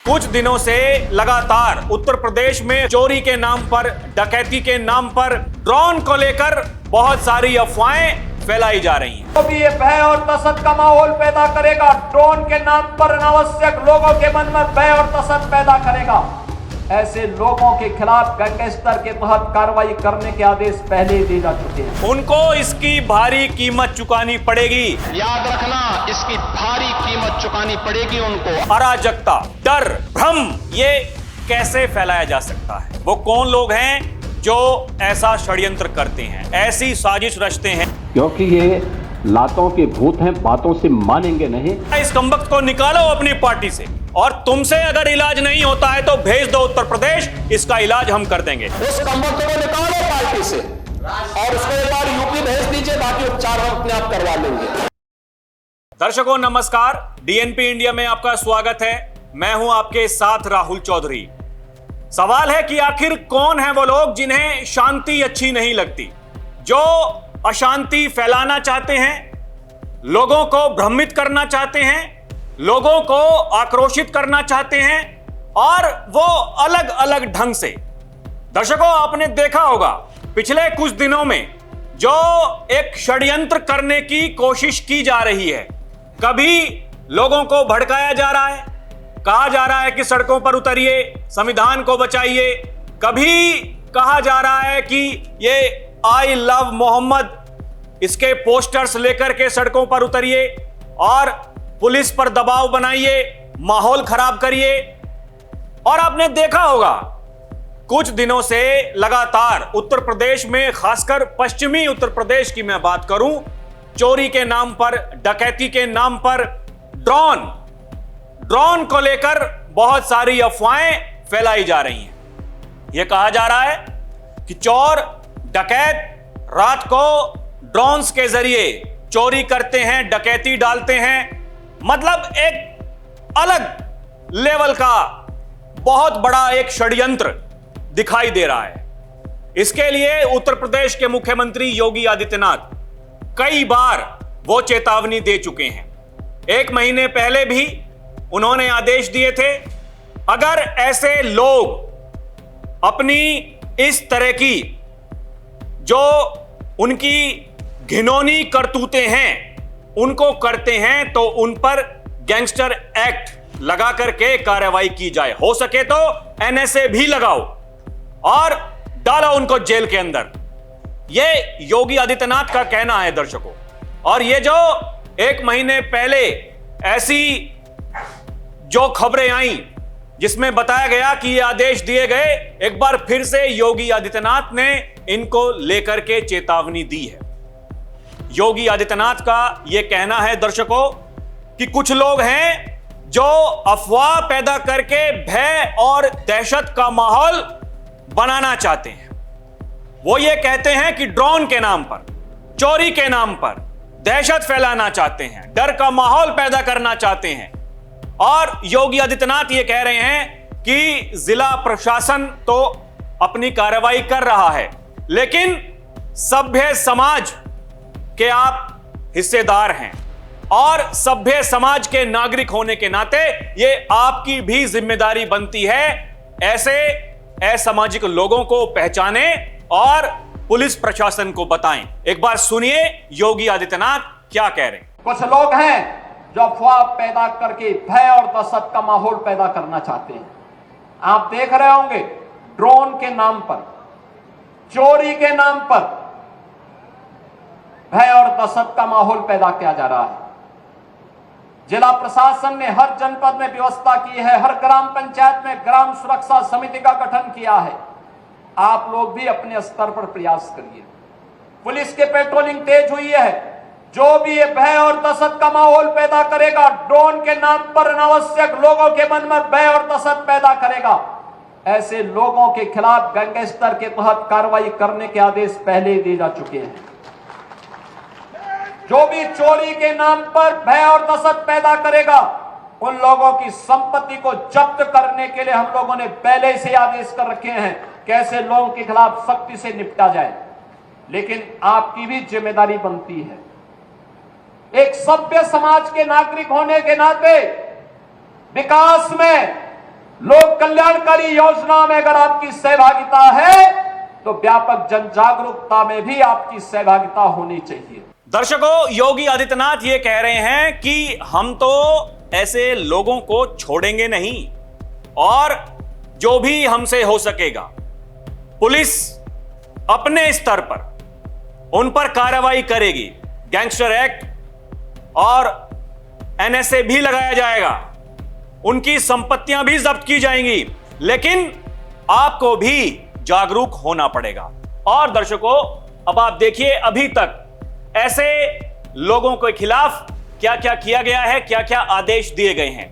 कुछ दिनों से लगातार उत्तर प्रदेश में चोरी के नाम पर, डकैती के नाम पर ड्रोन को लेकर बहुत सारी अफवाहें फैलाई जा रही हैं। तो भी ये भय और दहशत का माहौल पैदा करेगा, ड्रोन के नाम पर अनावश्यक लोगों के मन में भय और दहशत पैदा करेगा। ऐसे लोगों के खिलाफ गैंगस्टर के तहत कार्रवाई करने के आदेश पहले ही दिए जा चुके हैं। उनको इसकी भारी कीमत चुकानी पड़ेगी। याद रखना, इसकी भारी कीमत चुकानी पड़ेगी उनको। अराजकता, डर, भ्रम ये कैसे फैलाया जा सकता है? वो कौन लोग हैं जो ऐसा षड्यंत्र करते हैं, ऐसी साजिश रचते हैं? क्योंकि ये लातों के भूत हैं, बातों से मानेंगे नहीं। इस कमबख्त को निकालो अपनी पार्टी से, और तुमसे अगर इलाज नहीं होता है तो भेज दो उत्तर प्रदेश, इसका इलाज हम कर देंगे। उस कमबख्त को निकालो पार्टी से और उसको एक बार यूपी भेज दीजिए, बाकी उपचार हम अपने आप करवा लेंगे। दर्शकों नमस्कार, डीएनपी इंडिया में आपका स्वागत है। मैं हूं आपके साथ राहुल चौधरी। सवाल है कि आखिर कौन है वो लोग जिन्हें शांति अच्छी नहीं लगती, जो अशांति फैलाना चाहते हैं, लोगों को भ्रमित करना चाहते हैं, लोगों को आक्रोशित करना चाहते हैं, और वो अलग अलग ढंग से। दर्शकों आपने देखा होगा पिछले कुछ दिनों में जो एक षड्यंत्र करने की कोशिश की जा रही है। कभी लोगों को भड़काया जा रहा है, कहा जा रहा है कि सड़कों पर उतरिए, संविधान को बचाइए। कभी कहा जा रहा है कि ये आई लव मोहम्मद, इसके पोस्टर्स लेकर के सड़कों पर उतरिए और पुलिस पर दबाव बनाइए, माहौल खराब करिए। और आपने देखा होगा कुछ दिनों से लगातार उत्तर प्रदेश में, खासकर पश्चिमी उत्तर प्रदेश की मैं बात करूं, चोरी के नाम पर, डकैती के नाम पर ड्रोन को लेकर बहुत सारी अफवाहें फैलाई जा रही हैं। यह कहा जा रहा है कि चोर डकैत रात को ड्रोन्स के जरिए चोरी करते हैं, डकैती डालते हैं। मतलब एक अलग लेवल का बहुत बड़ा एक षड्यंत्र दिखाई दे रहा है। इसके लिए उत्तर प्रदेश के मुख्यमंत्री योगी आदित्यनाथ कई बार वो चेतावनी दे चुके हैं। 1 महीने पहले भी उन्होंने आदेश दिए थे, अगर ऐसे लोग अपनी इस तरह की जो उनकी घिनौनी करतूतें हैं उनको करते हैं तो उन पर गैंगस्टर एक्ट लगा करके कार्रवाई की जाए। हो सके तो एनएसए भी लगाओ और डालो उनको जेल के अंदर। यह योगी आदित्यनाथ का कहना है दर्शकों। और ये जो 1 महीने पहले ऐसी जो खबरें आई जिसमें बताया गया कि ये आदेश दिए गए, एक बार फिर से योगी आदित्यनाथ ने इनको लेकर के चेतावनी दी है। योगी आदित्यनाथ का यह कहना है दर्शकों कि कुछ लोग हैं जो अफवाह पैदा करके भय और दहशत का माहौल बनाना चाहते हैं। वो ये कहते हैं कि ड्रोन के नाम पर, चोरी के नाम पर दहशत फैलाना चाहते हैं, डर का माहौल पैदा करना चाहते हैं। और योगी आदित्यनाथ ये कह रहे हैं कि जिला प्रशासन तो अपनी कार्रवाई कर रहा है, लेकिन सभ्य समाज के आप हिस्सेदार हैं और सभ्य समाज के नागरिक होने के नाते ये आपकी भी जिम्मेदारी बनती है ऐसे असामाजिक लोगों को पहचाने और पुलिस प्रशासन को बताएं। एक बार सुनिए योगी आदित्यनाथ क्या कह रहे हैं। कुछ लोग हैं जो अफवाह पैदा करके भय और दहशत का माहौल पैदा करना चाहते हैं। आप देख रहे होंगे ड्रोन के नाम पर, चोरी के नाम पर भय और दहशत का माहौल पैदा किया जा रहा है। जिला प्रशासन ने हर जनपद में व्यवस्था की है, हर ग्राम पंचायत में ग्राम सुरक्षा समिति का गठन किया है। आप लोग भी अपने स्तर पर प्रयास करिए। पुलिस के पेट्रोलिंग तेज हुई है। जो भी ये भय और दहशत का माहौल पैदा करेगा, ड्रोन के नाम पर अनावश्यक लोगों के मन में भय और दहशत पैदा करेगा, ऐसे लोगों के खिलाफ गैंगस्टर के तहत कार्रवाई करने के आदेश पहले ही दिए जा चुके हैं। जो भी चोरी के नाम पर भय और दहशत पैदा करेगा, उन लोगों की संपत्ति को जब्त करने के लिए हम लोगों ने पहले से आदेश कर रखे हैं कि ऐसे लोगों के खिलाफ सख्ती से निपटा जाए। लेकिन आपकी भी जिम्मेदारी बनती है, एक सभ्य समाज के नागरिक होने के नाते विकास में लोक कल्याणकारी योजना में अगर आपकी सहभागिता है तो व्यापक जन जागरूकता में भी आपकी सहभागिता होनी चाहिए। दर्शकों, योगी आदित्यनाथ ये कह रहे हैं कि हम तो ऐसे लोगों को छोड़ेंगे नहीं और जो भी हमसे हो सकेगा पुलिस अपने स्तर पर उन पर कार्रवाई करेगी। गैंगस्टर एक्ट और एनएसए भी लगाया जाएगा, उनकी संपत्तियां भी जब्त की जाएंगी, लेकिन आपको भी जागरूक होना पड़ेगा। और दर्शकों, अब आप देखिए अभी तक ऐसे लोगों के खिलाफ क्या क्या किया गया है, क्या क्या आदेश दिए गए हैं।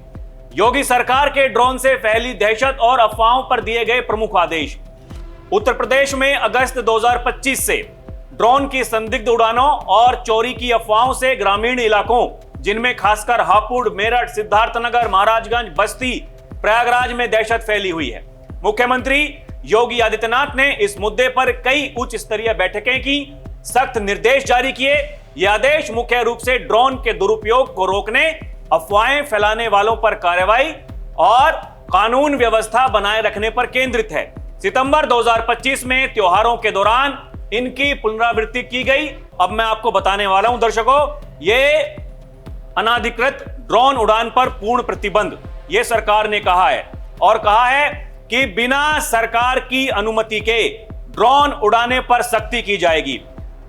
योगी सरकार के ड्रोन से फैली दहशत और अफवाहों पर दिए गए प्रमुख आदेश। उत्तर प्रदेश में अगस्त 2025 से ड्रोन की संदिग्ध उड़ानों और चोरी की अफवाहों से ग्रामीण इलाकों, जिनमें खासकर हापुड़, मेरठ, सिद्धार्थनगर, महाराजगंज, बस्ती, प्रयागराज में दहशत फैली हुई है। मुख्यमंत्री योगी आदित्यनाथ ने इस मुद्दे पर कई उच्च स्तरीय बैठकें की, सख्त निर्देश जारी किए। ये आदेश मुख्य रूप से ड्रोन के दुरुपयोग को रोकने, अफवाहें फैलाने वालों पर कार्रवाई और कानून व्यवस्था बनाए रखने पर केंद्रित है। सितंबर 2025 में त्योहारों के दौरान इनकी पुनरावृत्ति की गई। अब मैं आपको बताने वाला हूं दर्शकों, ये अनाधिकृत ड्रोन उड़ान पर पूर्ण प्रतिबंध ये सरकार ने कहा है और कहा है कि बिना सरकार की अनुमति के ड्रोन उड़ाने पर सख्ती की जाएगी।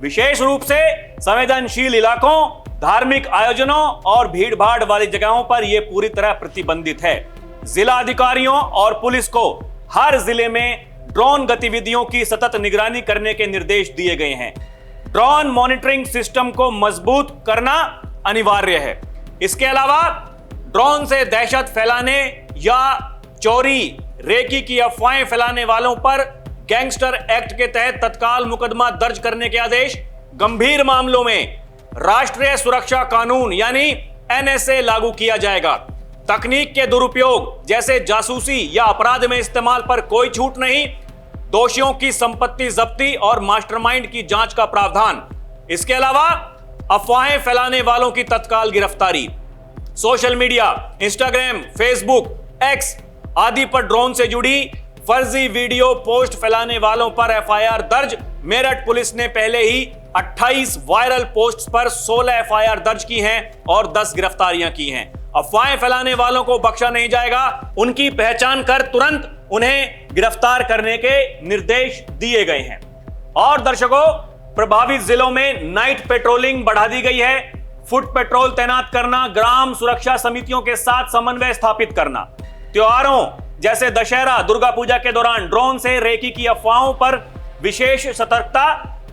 विशेष रूप से संवेदनशील इलाकों, धार्मिक आयोजनों और भीड़भाड़ वाली जगहों पर यह पूरी तरह प्रतिबंधित है। जिला अधिकारियों और पुलिस को हर जिले में ड्रोन गतिविधियों की सतत निगरानी करने के निर्देश दिए गए हैं। ड्रोन मॉनिटरिंग सिस्टम को मजबूत करना अनिवार्य है। इसके अलावा ड्रोन से दहशत फैलाने या चोरी, रेकी की अफवाहें फैलाने वालों पर गैंगस्टर एक्ट के तहत तत्काल मुकदमा दर्ज करने के आदेश। गंभीर मामलों में राष्ट्रीय सुरक्षा कानून यानी एनएसए लागू किया जाएगा। तकनीक के दुरुपयोग जैसे जासूसी या अपराध में इस्तेमाल पर कोई छूट नहीं। दोषियों की संपत्ति जब्ती और मास्टरमाइंड की जांच का प्रावधान। इसके अलावा अफवाहें फैलाने वालों की तत्काल गिरफ्तारी। Social media, Instagram, Facebook, x आदि पर ड्रोन से जुड़ी फर्जी वीडियो पोस्ट फैलाने वालों पर एफआईआर दर्ज। मेरठ पुलिस ने पहले ही 28 वायरल पोस्ट्स पर 16 एफआईआर दर्ज की हैं और 10 गिरफ्तारियां की हैं। अफवाहें फैलाने वालों को बख्शा नहीं जाएगा, उनकी पहचान कर तुरंत उन्हें गिरफ्तार करने के निर्देश दिए गए हैं। और दर्शकों, प्रभावित जिलों में नाइट पेट्रोलिंग बढ़ा दी गई है। फुट पेट्रोल तैनात करना, ग्राम सुरक्षा समितियों के साथ समन्वय स्थापित करना। त्योहारों जैसे दशहरा, दुर्गा पूजा के दौरान ड्रोन से रेकी की अफवाहों पर विशेष सतर्कता,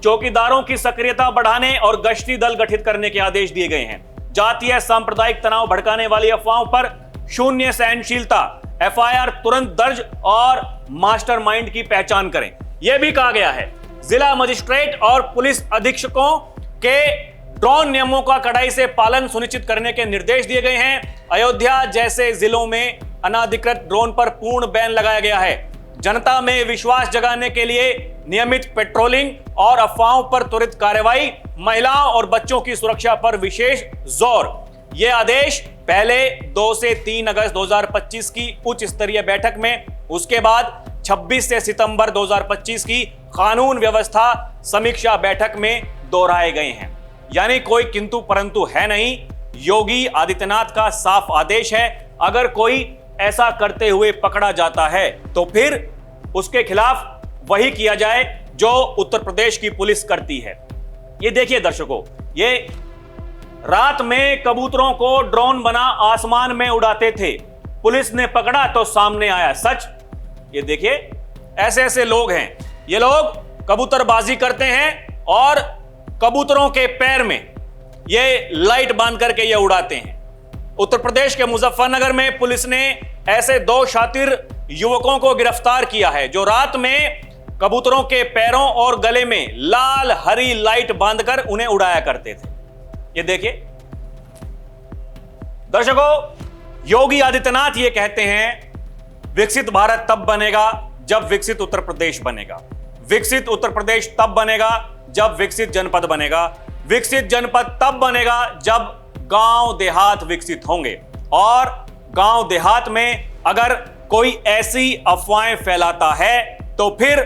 चौकीदारों की सक्रियता बढ़ाने और गश्ती दल गठित करने के आदेश दिए गए हैं। जातीय सांप्रदायिक तनाव भड़काने वाली अफवाहों पर शून्य सहनशीलता, एफआईआर तुरंत दर्ज और मास्टरमाइंड की पहचान करें। यह भी कहा गया है जिला मजिस्ट्रेट और पुलिस अधीक्षकों के ड्रोन नियमों का कड़ाई से पालन सुनिश्चित करने के निर्देश दिए गए हैं। अयोध्या जैसे जिलों में अनाधिकृत ड्रोन पर पूर्ण बैन लगाया गया है। जनता में विश्वास जगाने के लिए नियमित पेट्रोलिंग और अफवाहों पर त्वरित कार्रवाई, महिलाओं और बच्चों की सुरक्षा पर विशेष जोर। यह आदेश पहले 2 से 3 अगस्त 2025 की उच्च स्तरीय बैठक में, उसके बाद 26 से सितंबर 2025 की कानून व्यवस्था समीक्षा बैठक में दोहराए गए हैं। यानी कोई किंतु परंतु है नहीं। योगी आदित्यनाथ का साफ आदेश है, अगर कोई ऐसा करते हुए पकड़ा जाता है तो फिर उसके खिलाफ वही किया जाए जो उत्तर प्रदेश की पुलिस करती है। ये देखिए दर्शकों, ये रात में कबूतरों को ड्रोन बना आसमान में उड़ाते थे, पुलिस ने पकड़ा तो सामने आया सच। ये देखिए, ऐसे ऐसे लोग हैं। ये लोग कबूतरबाजी करते हैं और कबूतरों के पैर में ये लाइट बांध करके ये उड़ाते हैं। उत्तर प्रदेश के मुजफ्फरनगर में पुलिस ने ऐसे 2 शातिर युवकों को गिरफ्तार किया है जो रात में कबूतरों के पैरों और गले में लाल हरी लाइट बांधकर उन्हें उड़ाया करते थे। ये देखिए दर्शकों, योगी आदित्यनाथ ये कहते हैं विकसित भारत तब बनेगा जब विकसित उत्तर प्रदेश बनेगा। विकसित उत्तर प्रदेश तब बनेगा जब विकसित जनपद बनेगा। विकसित जनपद तब बनेगा जब गांव देहात विकसित होंगे। और गांव देहात में अगर कोई ऐसी अफवाहें फैलाता है तो फिर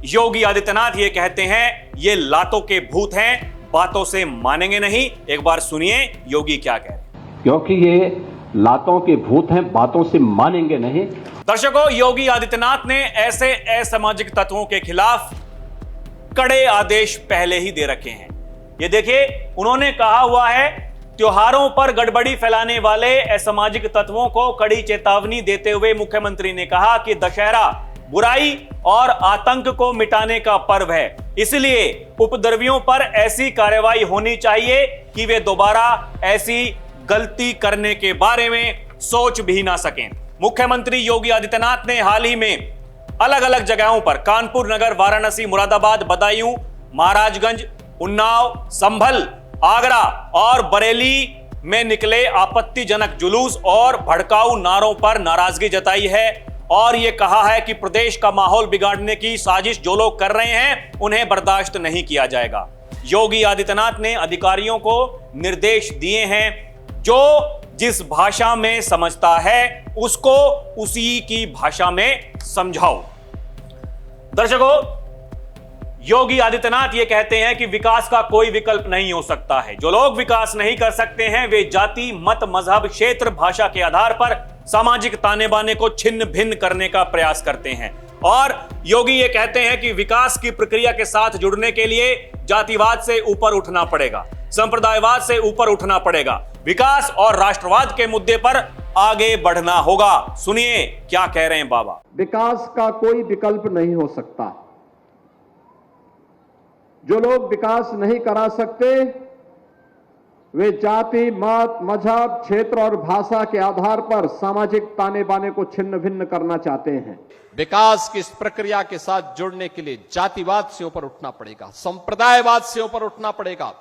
योगी आदित्यनाथ ये कहते हैं ये लातों के भूत हैं, बातों से मानेंगे नहीं। एक बार सुनिए योगी क्या कह रहे हैं। क्योंकि ये लातों के भूत हैं, बातों से मानेंगे नहीं। दर्शकों, योगी आदित्यनाथ ने ऐसे असामाजिक तत्वों के खिलाफ कड़े आदेश पहले ही दे रखे हैं। ये देखिए, उन्होंने कहा हुआ है त्योहारों पर गड़बड़ी फैलाने वाले असामाजिक तत्वों को कड़ी चेतावनी देते हुए मुख्यमंत्री ने कहा कि दशहरा बुराई और आतंक को मिटाने का पर्व है, इसलिए उपद्रवियों पर ऐसी कार्रवाई होनी चाहिए कि वे दोबारा ऐसी गलती करने के बारे में सोच भी ना सकें। मुख्यमंत्री योगी आदित्यनाथ ने हाल ही में अलग अलग जगहों पर कानपुर नगर, वाराणसी, मुरादाबाद, बदायूं, महाराजगंज, उन्नाव, संभल, आगरा और बरेली में निकले आपत्तिजनक जुलूस और भड़काऊ नारों पर नाराजगी जताई है और यह कहा है कि प्रदेश का माहौल बिगाड़ने की साजिश जो लोग कर रहे हैं उन्हें बर्दाश्त नहीं किया जाएगा। योगी आदित्यनाथ ने अधिकारियों को निर्देश दिए हैं जो जिस भाषा में समझता है उसको उसी की भाषा में समझाओ। दर्शकों, योगी आदित्यनाथ ये कहते हैं कि विकास का कोई विकल्प नहीं हो सकता है। जो लोग विकास नहीं कर सकते हैं वे जाति, मत, मजहब, क्षेत्र, भाषा के आधार पर सामाजिक ताने बाने को छिन्न भिन्न करने का प्रयास करते हैं। और योगी ये कहते हैं कि विकास की प्रक्रिया के साथ जुड़ने के लिए जातिवाद से ऊपर उठना पड़ेगा, संप्रदायवाद से ऊपर उठना पड़ेगा, विकास और राष्ट्रवाद के मुद्दे पर आगे बढ़ना होगा। सुनिए क्या कह रहे हैं बाबा। विकास का कोई विकल्प नहीं हो सकता। जो लोग विकास नहीं करा सकते वे जाति, मत, मजहब, क्षेत्र और भाषा के आधार पर सामाजिक ताने बाने को छिन्न भिन्न करना चाहते हैं। विकास की इस प्रक्रिया के साथ जुड़ने के लिए जातिवाद से ऊपर उठना पड़ेगा, संप्रदायवाद से ऊपर उठना पड़ेगा,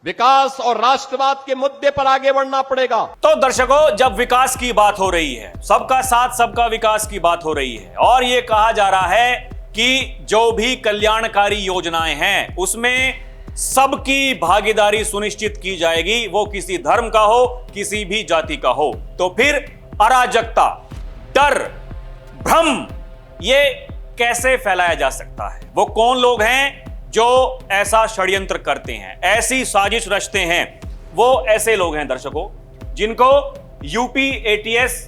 विकास और राष्ट्रवाद के मुद्दे पर आगे बढ़ना पड़ेगा। तो दर्शकों, जब विकास की बात हो रही है, सबका साथ सबका विकास की बात हो रही है और यह कहा जा रहा है कि जो भी कल्याणकारी योजनाएं हैं उसमें सबकी भागीदारी सुनिश्चित की जाएगी, वो किसी धर्म का हो, किसी भी जाति का हो, तो फिर अराजकता, डर, भ्रम ये कैसे फैलाया जा सकता है? वो कौन लोग हैं जो ऐसा षड्यंत्र करते हैं, ऐसी साजिश रचते हैं? वो ऐसे लोग हैं दर्शकों जिनको यूपी एटीएस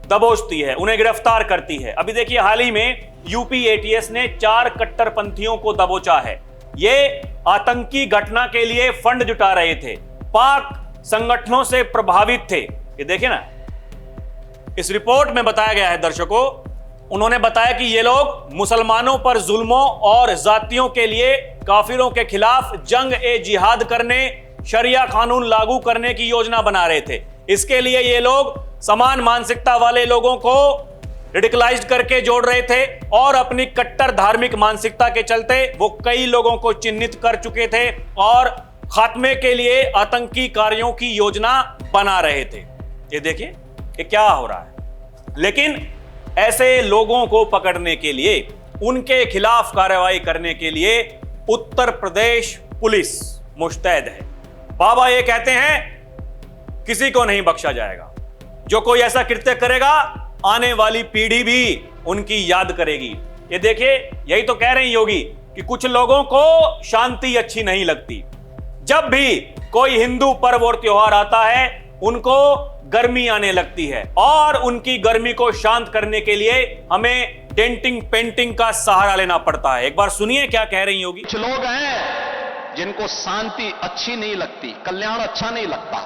दबोचती है, उन्हें गिरफ्तार करती है। अभी देखिए, हाल ही में यूपी एटीएस ने 4 कट्टरपंथियों को दबोचा है। ये आतंकी घटना के लिए फंड जुटा रहे थे, पाक संगठनों से प्रभावित थे। ये देखिए ना, इस रिपोर्ट में बताया गया है दर्शकों, उन्होंने बताया कि ये लोग मुसलमानों पर जुल्मों और जातियों के लिए काफिरों के खिलाफ जंग ए जिहाद करने, शरिया कानून लागू करने की योजना बना रहे थे। इसके लिए ये लोग समान मानसिकता वाले लोगों को रेडिकलाइज्ड करके जोड़ रहे थे और अपनी कट्टर धार्मिक मानसिकता के चलते वो कई लोगों को चिन्हित कर चुके थे और खात्मे के लिए आतंकी कार्यों की योजना बना रहे थे। ये देखिए ये क्या हो रहा है। लेकिन ऐसे लोगों को पकड़ने के लिए, उनके खिलाफ कार्रवाई करने के लिए उत्तर प्रदेश पुलिस मुस्तैद है। बाबा ये कहते हैं किसी को नहीं बख्शा जाएगा। जो कोई ऐसा कृत्य करेगा आने वाली पीढ़ी भी उनकी याद करेगी। ये देखिए, यही तो कह रहे हैं योगी कि कुछ लोगों को शांति अच्छी नहीं लगती। जब भी कोई हिंदू पर्व और त्योहार आता है उनको गर्मी आने लगती है और उनकी गर्मी को शांत करने के लिए हमें डेंटिंग पेंटिंग का सहारा लेना पड़ता है। एक बार सुनिए क्या कह रही योगी। कुछ लोग हैं जिनको शांति अच्छी नहीं लगती, कल्याण अच्छा नहीं लगता,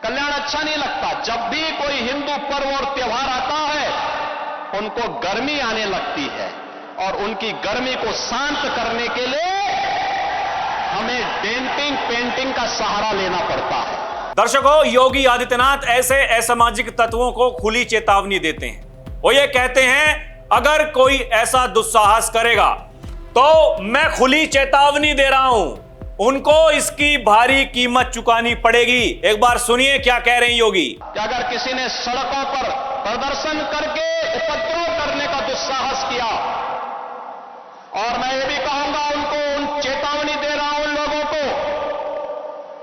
कल्याण अच्छा नहीं लगता। जब भी कोई हिंदू पर्व और त्योहार आता है उनको गर्मी आने लगती है और उनकी गर्मी को शांत करने के लिए हमें डेंटिंग पेंटिंग का सहारा लेना पड़ता है। दर्शकों, योगी आदित्यनाथ ऐसे असामाजिक तत्वों को खुली चेतावनी देते हैं। वो ये कहते हैं अगर कोई ऐसा दुस्साहस करेगा तो मैं खुली चेतावनी दे रहा हूं, उनको इसकी भारी कीमत चुकानी पड़ेगी। एक बार सुनिए क्या कह रहे हैं योगी। कि अगर किसी ने सड़कों पर प्रदर्शन करके उपद्रव करने का दुस्साहस किया, और मैं ये भी कहूंगा उनको, उन चेतावनी दे रहा हूं उन लोगों को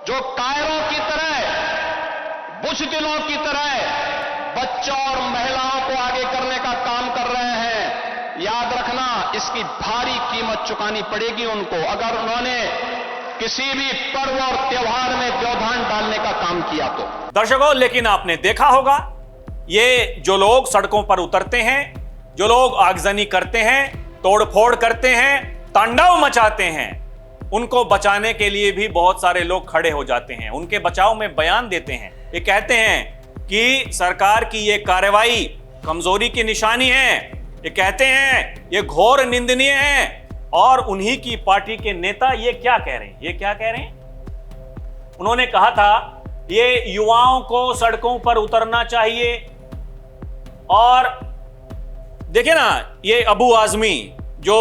जो कायरों की तरह, बुज़दिलों की तरह बच्चों और महिलाओं को आगे करने का काम कर रहे हैं। याद रखना, इसकी भारी कीमत चुकानी पड़ेगी उनको अगर उन्होंने किसी भी पर्व और त्योहार में व्यवधान डालने का काम किया तो। दर्शकों, लेकिन आपने देखा होगा ये जो लोग सड़कों पर उतरते हैं, जो लोग आगजनी करते हैं, तोड़फोड़ करते हैं, तांडव मचाते हैं, उनको बचाने के लिए भी बहुत सारे लोग खड़े हो जाते हैं, उनके बचाव में बयान देते हैं। ये कहते हैं कि सरकार की ये कार्रवाई कमजोरी की निशानी है। ये कहते हैं ये घोर निंदनीय है। और उन्हीं की पार्टी के नेता ये क्या कह रहे हैं? ये क्या कह रहे हैं? उन्होंने कहा था ये युवाओं को सड़कों पर उतरना चाहिए। और देखिए ना, ये अबू आजमी जो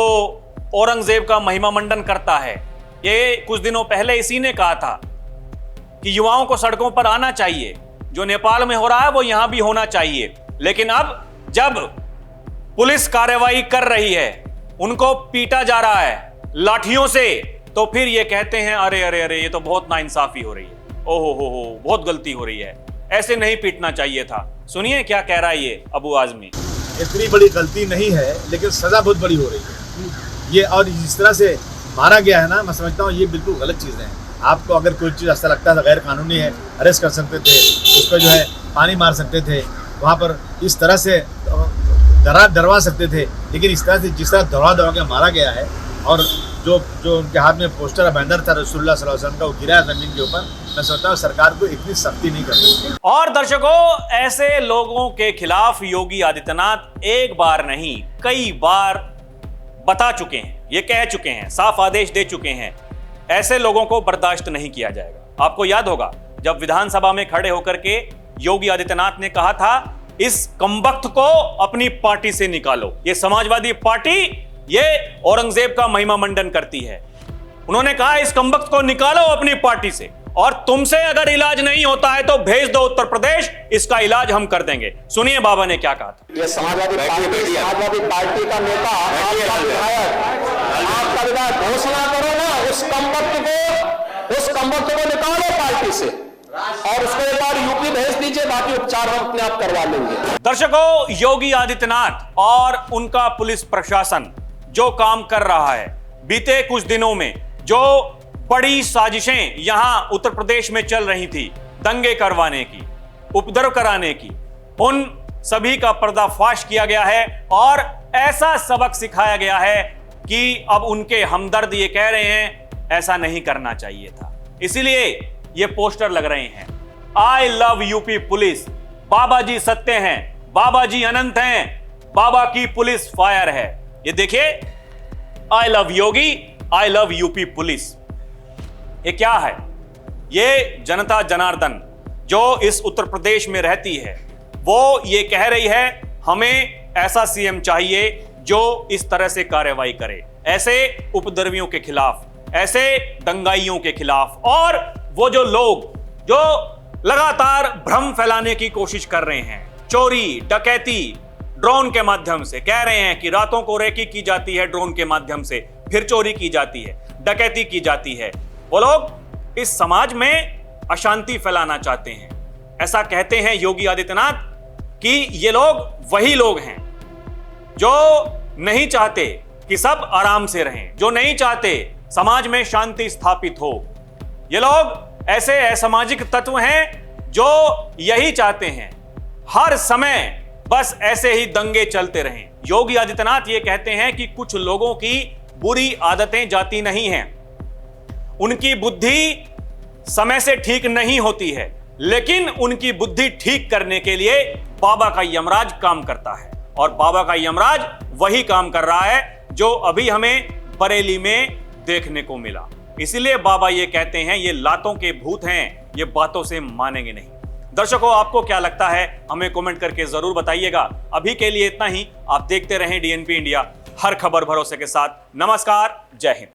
औरंगजेब का महिमा मंडन करता है, ये कुछ दिनों पहले इसी ने कहा था कि युवाओं को सड़कों पर आना चाहिए, जो नेपाल में हो रहा है वो यहां भी होना चाहिए। लेकिन अब जब पुलिस कार्रवाई कर रही है, उनको पीटा जा रहा है लाठियों से, तो फिर ये कहते हैं अरे अरे अरे ये तो बहुत नाइंसाफी हो रही है, ओहो हो बहुत गलती हो रही है, ऐसे नहीं पीटना चाहिए था। सुनिए क्या कह रहा है ये अबू आजमी। इतनी बड़ी गलती नहीं है, लेकिन सजा बहुत बड़ी हो रही है ये। और जिस तरह से मारा गया है ना, मैं समझता हूँ ये बिल्कुल गलत चीज़ है। आपको अगर कोई चीज़ ऐसा लगता था गैर कानूनी है, अरेस्ट कर सकते थे, उस पर जो है पानी मार सकते थे, वहाँ पर इस तरह से डरवा सकते थे। लेकिन इस तरह से जिस तरह दौड़ा के मारा गया है, और जो उनके हाथ में पोस्टर या बैनर था रसूलुल्लाह सल्लल्लाहु अलैहि वसल्लम का, वो गिरा जमीन के ऊपर, मैं सोचता हूँ सरकार को इतनी सख्ती नहीं करनी। और दर्शकों, ऐसे लोगों के खिलाफ योगी आदित्यनाथ एक बार नहीं कई बार बता चुके हैं, ये कह चुके हैं, साफ आदेश दे चुके हैं, ऐसे लोगों को बर्दाश्त नहीं किया जाएगा। आपको याद होगा जब विधानसभा में खड़े होकर के योगी आदित्यनाथ ने कहा था इस कमबख्त को अपनी पार्टी से निकालो, ये समाजवादी पार्टी ये औरंगजेब का महिमा मंडन करती है। उन्होंने कहा इस कमबख्त को निकालो अपनी पार्टी से, और तुमसे अगर इलाज नहीं होता है तो भेज दो उत्तर प्रदेश, इसका इलाज हम कर देंगे। सुनिए बाबा ने क्या कहा था। ये समाजवादी पार्टी का नेता, आपका विधायक घोषणा करो ना, उस कमबख्त को निकालो पार्टी से और उसको एक बार यूपी भेज दीजिए, बाकी उपचार हम अपने आप करवा लेंगे। दर्शकों, योगी आदित्यनाथ और उनका पुलिस प्रशासन जो काम कर रहा है, बीते कुछ दिनों में जो बड़ी साजिशें यहां उत्तर प्रदेश में चल रही थी, दंगे करवाने की, उपद्रव कराने की, उन सभी का पर्दाफाश किया गया है और ऐसा सबक सिखाया गया है कि अब उनके हमदर्द ये कह रहे हैं ऐसा नहीं करना चाहिए था। इसीलिए ये पोस्टर लग रहे हैं, आई लव यूपी पुलिस, बाबा जी सत्य हैं, बाबा जी अनंत हैं, बाबा की पुलिस फायर है। ये देखिए, I love Yogi, I love UP police. ये क्या है? ये जनता जनार्दन जो इस उत्तर प्रदेश में रहती है, वो ये कह रही है हमें ऐसा सीएम चाहिए जो इस तरह से कार्रवाई करे, ऐसे उपद्रवियों के खिलाफ, ऐसे दंगाइयों के खिलाफ। और वो जो लोग जो लगातार भ्रम फैलाने की कोशिश कर रहे हैं, चोरी डकैती ड्रोन के माध्यम से, कह रहे हैं कि रातों को रेकी की जाती है ड्रोन के माध्यम से, फिर चोरी की जाती है, डकैती की जाती है, वो लोग इस समाज में अशांति फैलाना चाहते हैं। ऐसा कहते हैं योगी आदित्यनाथ कि ये लोग वही लोग हैं जो नहीं चाहते कि सब आराम से रहें, जो नहीं चाहते समाज में शांति स्थापित हो। ये लोग ऐसे असामाजिक तत्व हैं जो यही चाहते हैं हर समय बस ऐसे ही दंगे चलते रहें। योगी आदित्यनाथ ये कहते हैं कि कुछ लोगों की बुरी आदतें जाती नहीं हैं, उनकी बुद्धि समय से ठीक नहीं होती है, लेकिन उनकी बुद्धि ठीक करने के लिए बाबा का यमराज काम करता है। और बाबा का यमराज वही काम कर रहा है जो अभी हमें बरेली में देखने को मिला। इसीलिए बाबा ये कहते हैं ये लातों के भूत हैं, ये बातों से मानेंगे नहीं। दर्शकों, आपको क्या लगता है हमें कमेंट करके जरूर बताइएगा। अभी के लिए इतना ही। आप देखते रहें डीएनपी इंडिया, हर खबर भरोसे के साथ। नमस्कार, जय हिंद।